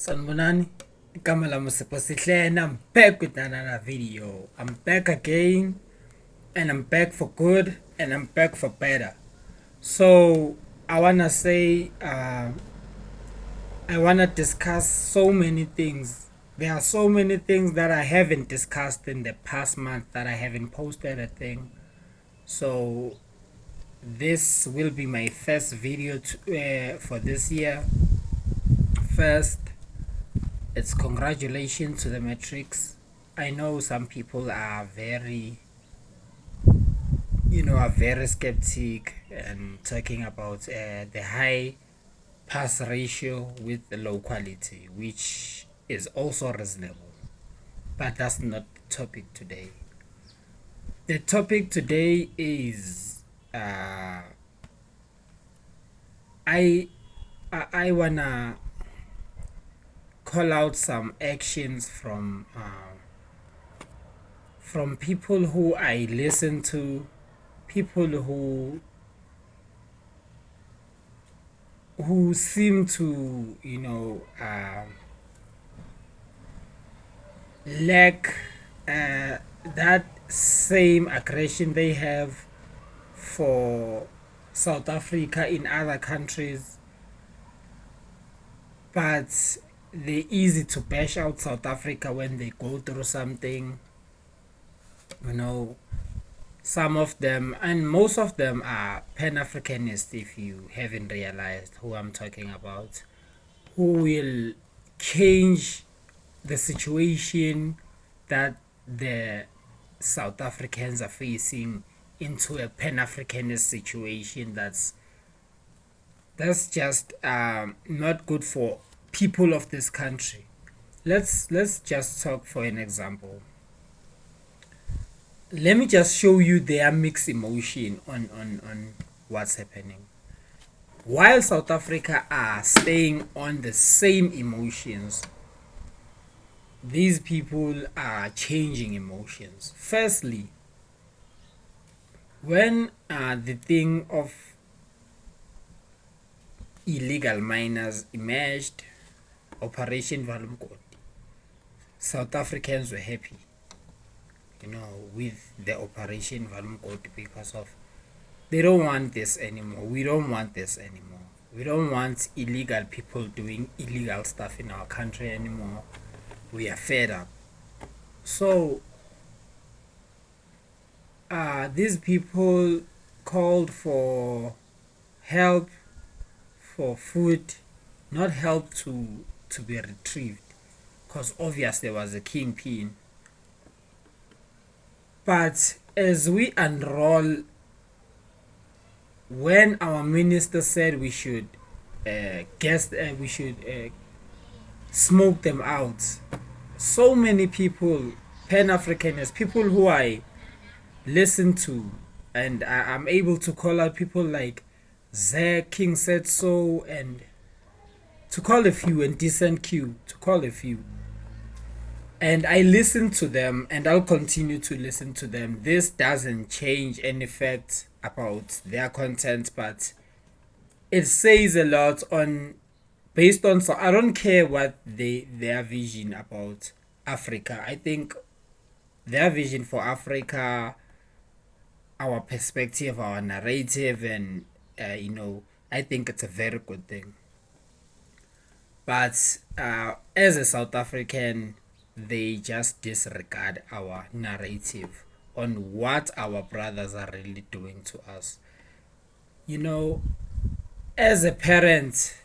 Sanibonani, igama lami Siphosihle, and I'm back with another video. I'm back again, and I'm back for good, and I'm back for better. So I wanna say, I wanna discuss so many things. There are so many things that I haven't discussed in the past month that I haven't posted a thing. So this will be my first video for this year. First, it's congratulations to the metrics. I know some people are very skeptic and talking about the high pass ratio with the low quality, which is also reasonable, but that's not the topic today. The topic today is I wanna call out some actions from people who I listen to, people who seem to lack that same aggression they have for South Africa in other countries, but they're easy to bash out South Africa when they go through something. Some of them, and most of them, are Pan Africanist, if you haven't realized who I'm talking about, who will change the situation that the South Africans are facing into a Pan Africanist situation that's just not good for people of this country. Let's just talk for an example. Let me just show you their mixed emotion on what's happening. While South Africa are staying on the same emotions, these people are changing emotions. Firstly, when the thing of illegal miners emerged, Operation Valumkoti, South Africans were happy, with the Operation Valumkoti, because of they don't want this anymore. We don't want this anymore. We don't want illegal people doing illegal stuff in our country anymore. We are fed up. So these people called for help, for food, not help to be retrieved, because obviously there was a kingpin. But as we unroll, when our minister said we should smoke them out, so many people, Pan-Africanists, people who I listen to, and I'm able to call out people like Zach, King Said So, and to call a few, and Decent Q, to call a few. And I listen to them, and I'll continue to listen to them. This doesn't change any fact about their content, but it says a lot based on, so I don't care what their vision about Africa. I think their vision for Africa, our perspective, our narrative, and I think it's a very good thing. But as a South African, they just disregard our narrative on what our brothers are really doing to us. As a parent,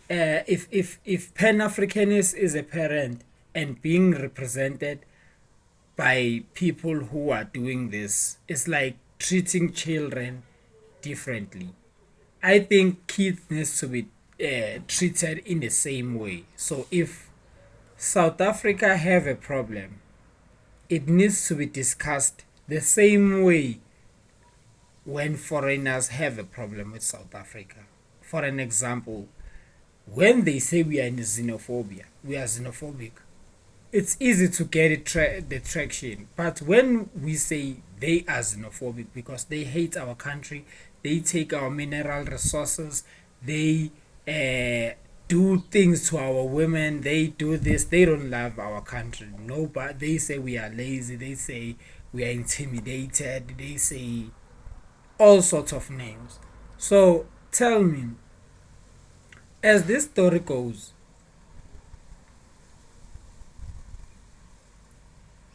if Pan-Africanist is a parent and being represented by people who are doing this, it's like treating children differently. I think kids need to be treated in the same way. So if South Africa have a problem, it needs to be discussed the same way when foreigners have a problem with South Africa. For an example, when they say we are in xenophobia, we are xenophobic, it's easy to get the traction. But when we say they are xenophobic because they hate our country, they take our mineral resources, they do things to our women. They do this. They don't love our country. No, but they say we are lazy. They say we are intimidated. They say all sorts of names. So tell me, as this story goes,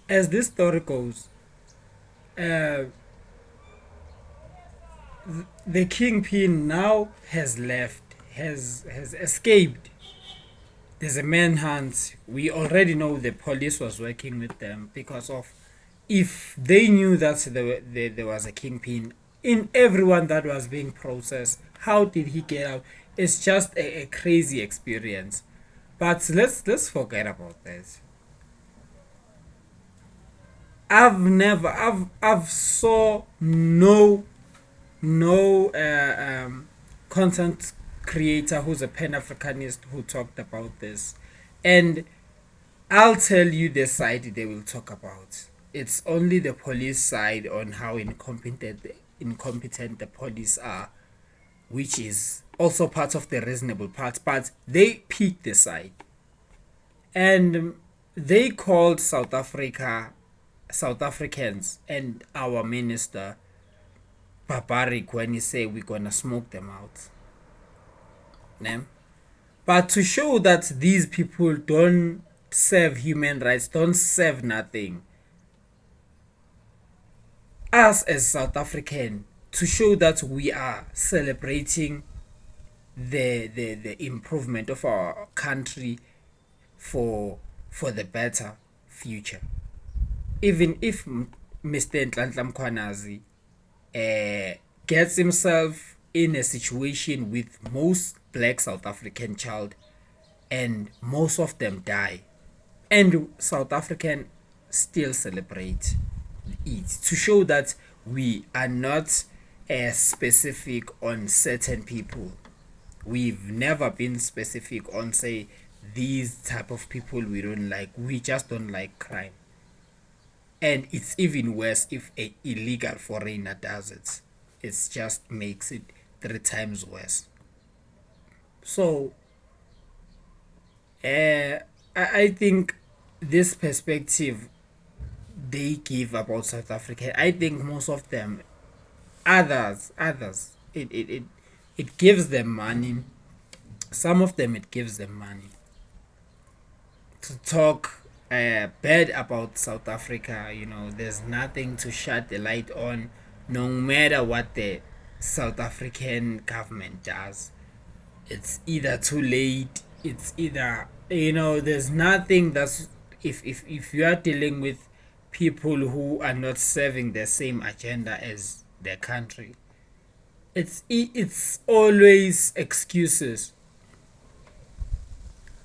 as this story goes, uh, the kingpin now has left, has escaped. There's a manhunt. We already know the police was working with them because of, if they knew that there was a kingpin in everyone that was being processed, how did he get out? It's just a crazy experience. But let's forget about that. I've saw no content creator who's a Pan Africanist who talked about this, and I'll tell you the side they will talk about. It's only the police side on how incompetent the police are, which is also part of the reasonable part, but they picked the side. And they called South Africans and our minister barbaric when he say we're gonna smoke them out. Ne? But to show that these people don't serve human rights, don't serve nothing, us as South African, to show that we are celebrating the improvement of our country for the better future. Even if Mr. Nhlanhla Mkhwanazi gets himself in a situation with most black South African child and most of them die, and South African still celebrate it, to show that we are not specific on certain people. We've never been specific on, say, these type of people we don't like. We just don't like crime. And it's even worse if a illegal foreigner does it. It just makes it 3 times worse. So I think this perspective they give about South Africa, I think most of them, others, it gives them money. Some of them, it gives them money to talk bad about South Africa. There's nothing to shut the light on, no matter what the South African government does. It's either too late, it's either, there's nothing that's, if you are dealing with people who are not serving the same agenda as their country, it's always excuses.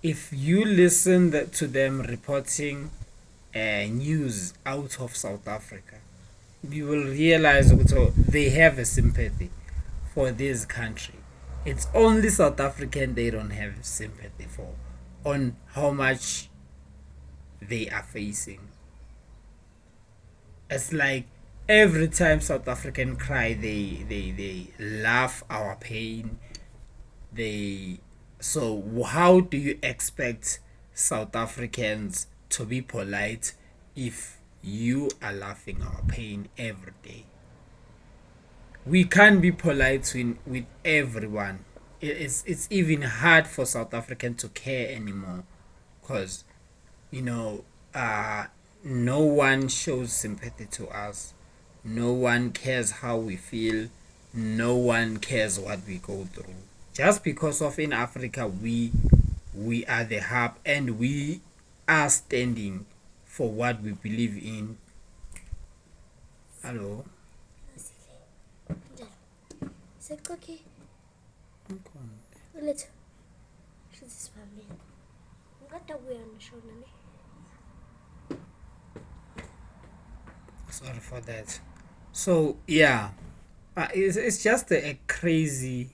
If you listen to them reporting news out of South Africa, you will realize they have a sympathy for this country. It's only South African they don't have sympathy for, on how much they are facing. It's like every time South African cry, they laugh our pain. So how do you expect South Africans to be polite if you are laughing our pain every day? We can't be polite with everyone. It's even hard for South African to care anymore, because no one shows sympathy to us. No one cares how we feel. No one cares what we go through. Just because of, in Africa, we are the hub, and we are standing for what we believe in. Hello. Sorry for that. So yeah, it's just a crazy.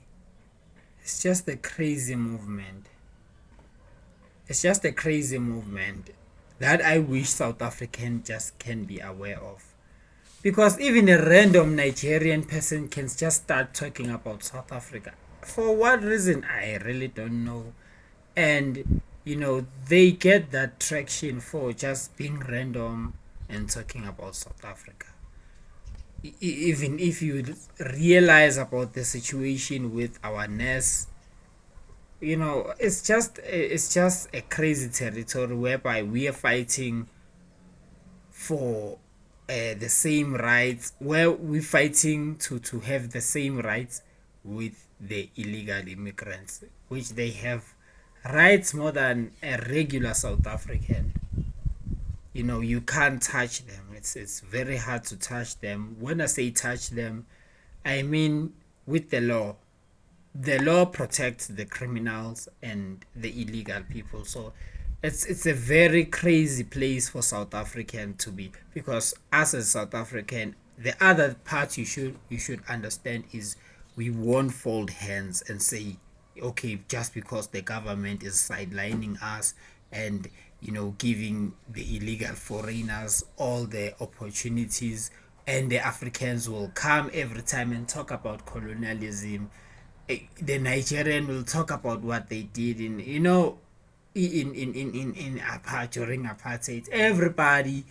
It's just a crazy movement. It's just a crazy movement that I wish South African just can be aware of. Because even a random Nigerian person can just start talking about South Africa. For what reason? I really don't know. And they get that traction for just being random and talking about South Africa. Even if you realize about the situation with our nurse, it's just a crazy territory whereby we are fighting for the same rights, where we're fighting to have the same rights with the illegal immigrants, which they have rights more than a regular South African. You can't touch them. It's very hard to touch them. When I say touch them, I mean with the law. The law protects the criminals and the illegal people. So it's a very crazy place for South African to be, because as a South African, the other part you should understand is we won't fold hands and say, okay, just because the government is sidelining us and giving the illegal foreigners all the opportunities, and the Africans will come every time and talk about colonialism. The Nigerian will talk about what they did during apartheid. Everybody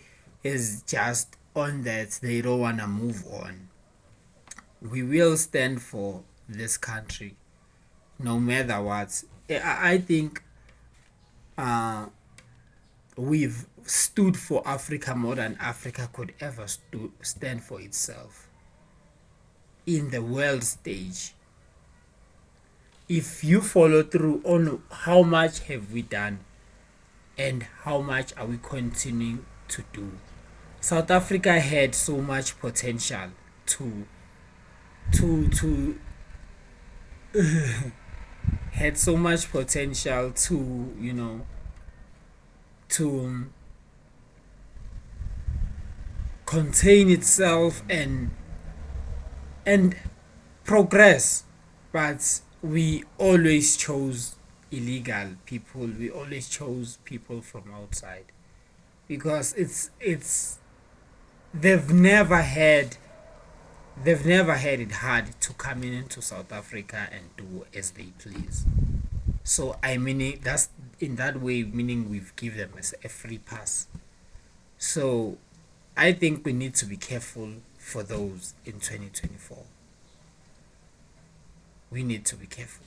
is just on that. They don't wanna move on. We will stand for this country no matter what. I think we've stood for Africa more than Africa could ever stand for itself in the world stage. If you follow through on how much have we done and how much are we continuing to do. South Africa had so much potential to had so much potential to contain itself and progress, but we always chose illegal people. We always chose people from outside, because it's they've never had they've never had it hard to come into South Africa and do as they please. So I mean, that's in that way, meaning we've given them as a free pass. So I think we need to be careful for those in 2024. We need to be careful.